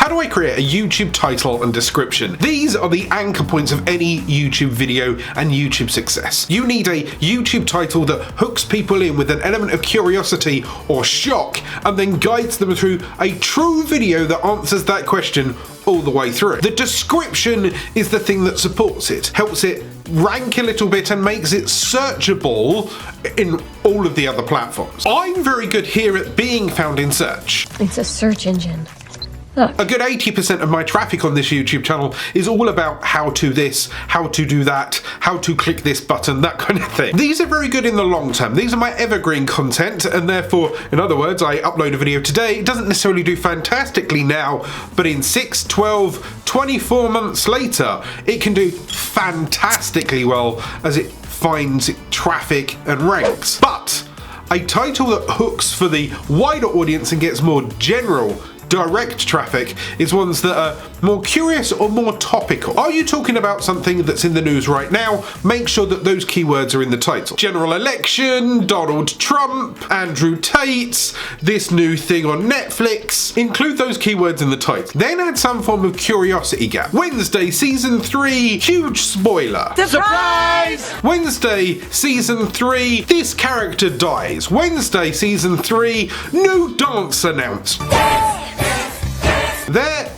How do I create a YouTube title and description? These are the anchor points of any YouTube video and YouTube success. You need a YouTube title that hooks people in with an element of curiosity or shock and then guides them through a true video that answers that question all the way through. The description is the thing that supports it, helps it rank a little bit and makes it searchable in all of the other platforms. I'm very good here at being found in search. It's a search engine. Look. A good 80% of my traffic on this YouTube channel is all about how to this, how to do that, how to click this button, that kind of thing. These are very good in the long term. These are my evergreen content, and therefore, in other words, I upload a video today. It doesn't necessarily do fantastically now, but in 6, 12, 24 months later, it can do fantastically well as it finds traffic and ranks. But a title that hooks for the wider audience and gets more general direct traffic is ones that are more curious or more topical. Are you talking about something that's in the news right now? Make sure that those keywords are in the title. General election, Donald Trump, Andrew Tate, this new thing on Netflix. Include those keywords in the title. Then add some form of curiosity gap. Wednesday season 3, huge spoiler. Surprise! Wednesday season 3, this character dies. Wednesday season 3, new dance announced. There,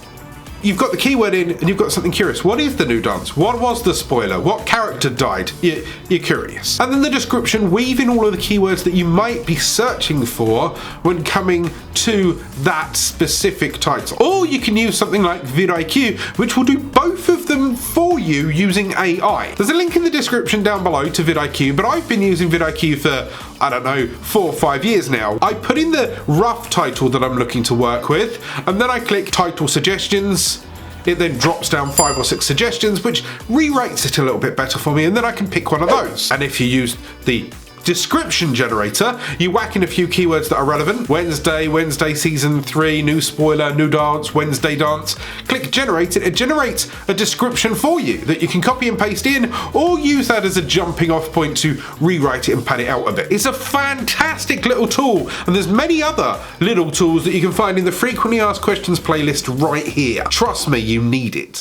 you've got the keyword in and you've got something curious. What is the new dance? What was the spoiler? What character died? You're curious. And then the description, weave in all of the keywords that you might be searching for when coming to that specific title. Or you can use something like vidIQ, which will do both of them for you using AI. There's a link in the description down below to vidIQ, but I've been using vidIQ for, I don't know, 4 or 5 years now. I put in the rough title that I'm looking to work with, and then I click title suggestions. It then drops down 5 or 6 suggestions, which rewrites it a little bit better for me, and then I can pick one of those. And if you use the description generator, you whack in a few keywords that are relevant. Wednesday season 3, new spoiler, new dance, Wednesday dance. Click generate it generates a description for you that you can copy and paste in, or use that as a jumping off point to rewrite it and pad it out a bit. It's a fantastic little tool, and there's many other little tools that you can find in the frequently asked questions playlist right here. Trust me, you need it.